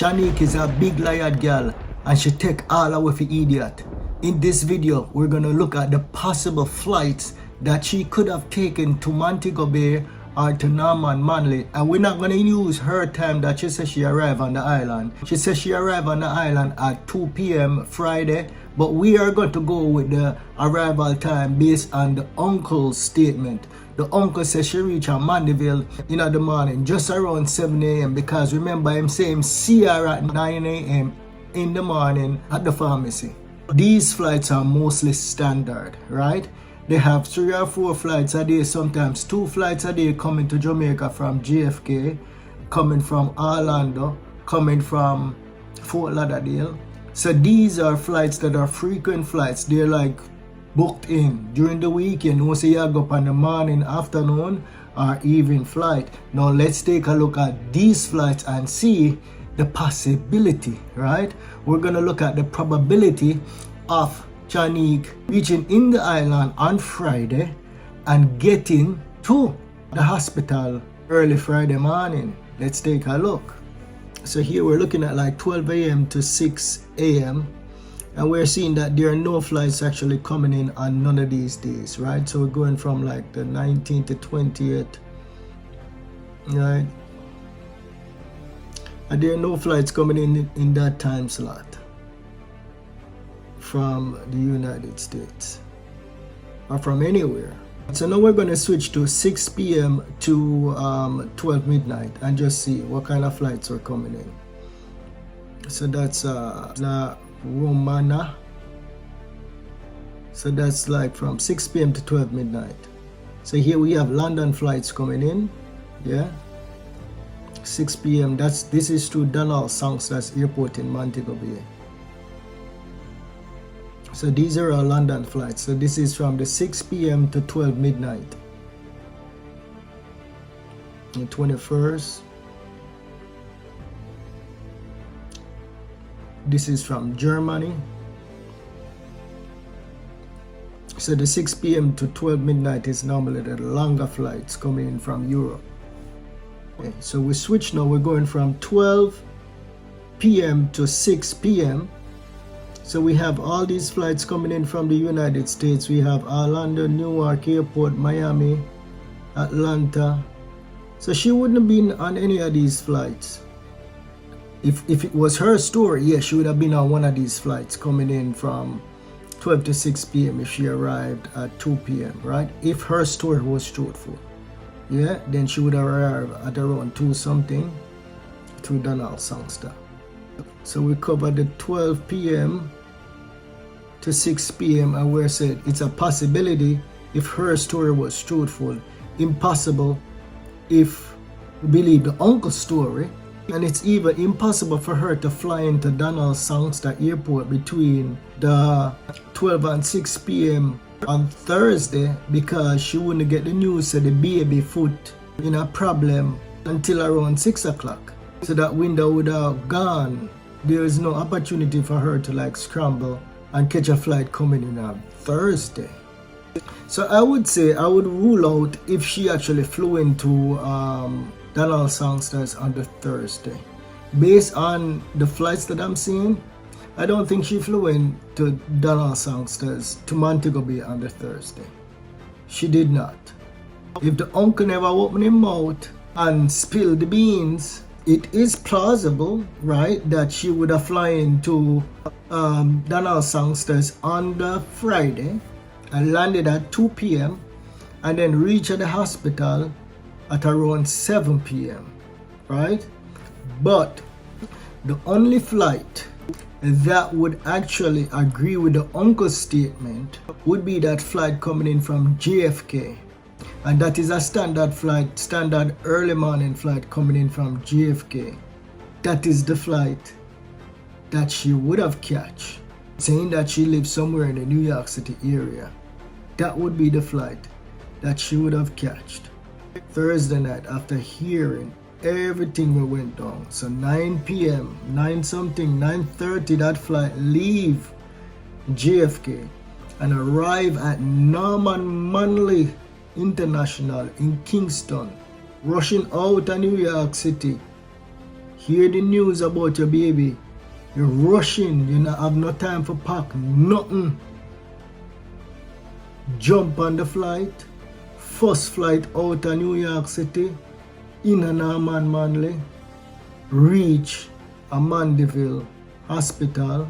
Shanique is a big Liad girl and she take all away for idiot. In this video, we're gonna look at the possible flights that she could have taken to Montego Bay or to Norman Manley, and we're not gonna use her time that she says she arrived on the island. She says she arrived on the island at 2 p.m. Friday, but we are going to go with the arrival time based on the uncle's statement. The uncle says she reached Mandeville in the morning just around 7 a.m. because remember him saying see her at 9 a.m. in the morning at the pharmacy. These flights are mostly standard, right? They have 3 or 4 flights a day, sometimes 2 flights a day coming to Jamaica from JFK, coming from Orlando, coming from Fort Lauderdale. So these are flights that are frequent flights. They're like booked in during the weekend. You say you go up on the morning, afternoon, or evening flight. Now let's take a look at these flights and see the possibility, right? We're gonna look at the probability of Shanique reaching in the island on Friday and getting to the hospital early Friday morning. Let's take a look. So here we're looking at like 12 a.m. to 6 a.m. and we're seeing that there are no flights actually coming in on none of these days, right? So we're going from like the 19th to 20th, right? And there are no flights coming in that time slot from the United States or from anywhere. So now we're going to switch to 6 p.m. to 12 midnight and just see what kind of flights are coming in. So that's La Romana. So that's like from 6 p.m. to 12 midnight. So here we have London flights coming in, yeah. 6 p.m. This is to Donald Sangster's airport in Montego Bay. So these are our London flights. So this is from the 6 p.m. to 12 midnight. The 21st. This is from Germany. So the 6 p.m. to 12 midnight is normally the longer flights coming in from Europe. Okay, so we switch now. We're going from 12 p.m. to 6 p.m. So we have all these flights coming in from the United States. We have Orlando, Newark Airport, Miami, Atlanta. So she wouldn't have been on any of these flights. If it was her story, yes, she would have been on one of these flights coming in from 12 to 6 p.m. if she arrived at 2 p.m., right? If her story was truthful. Yeah, then she would arrive at around 2 something to Donald Sangster. So we covered the 12 p.m. to 6 p.m. and we said it's a possibility if her story was truthful, impossible if we believe the uncle's story, and it's even impossible for her to fly into Donald Sangster Airport between the 12 and 6 p.m. on Thursday because she wouldn't get the news that the baby foot in a problem until around 6 o'clock. So that window would have gone. There is no opportunity for her to like scramble and catch a flight coming in on Thursday. So I would say I would rule out if she actually flew into Donald Sangster's on the Thursday. Based on the flights that I'm seeing, I don't think she flew into Donald Sangster's to Montego Bay on the Thursday. She did not. If the uncle never opened his mouth and spilled the beans, it is plausible, right, that she would have flown to Donald Sangster's on the Friday and landed at 2 p.m. and then reached the hospital at around 7 p.m., right? But the only flight that would actually agree with the uncle's statement would be that flight coming in from JFK. And that is a standard flight, standard early morning flight coming in from JFK. That is the flight that she would have catch, saying that she lives somewhere in the New York City area. That would be the flight that she would have catched Thursday night after hearing everything that went down. So 9 p.m., 9:30, that flight leave JFK and arrive at Norman Manley International in Kingston, rushing out of New York City hear the news about your baby, you're rushing, you don't have no time for pack, nothing. Jump on the flight, first flight out of New York City, in a Norman Manley, reach a Mandeville hospital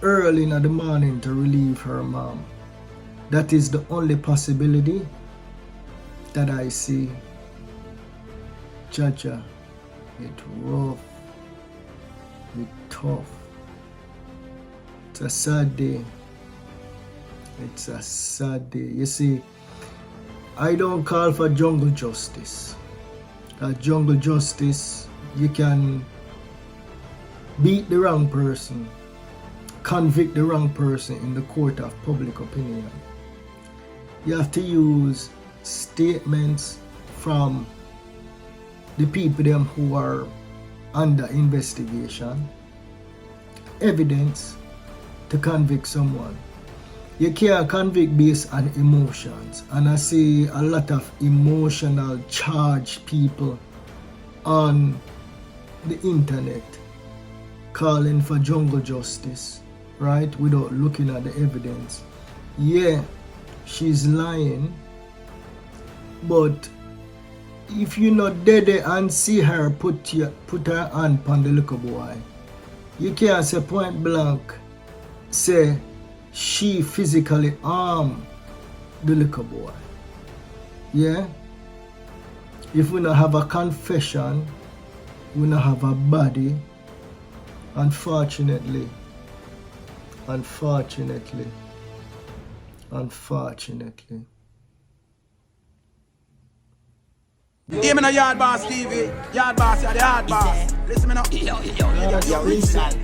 early in the morning to relieve her mom. That is the only possibility that I see. Chacha, it's rough, it's tough. It's a sad day. It's a sad day. You see, I don't call for jungle justice. Jungle justice, you can beat the wrong person, convict the wrong person in the court of public opinion. You have to use statements from the people them who are under investigation, evidence to convict someone. You can't convict based on emotions, and I see a lot of emotional charged people on the internet calling for jungle justice, right, without looking at the evidence. Yeah, she's lying, but if you not dead and see her put her hand on the little boy, you can't say point blank, say she physically harmed the little boy. Yeah? If we not have a confession, we not have a body, unfortunately. Hear me no Yard Boss TV. Yard Boss, you're the hard boss. Listen me now. Yo, inside.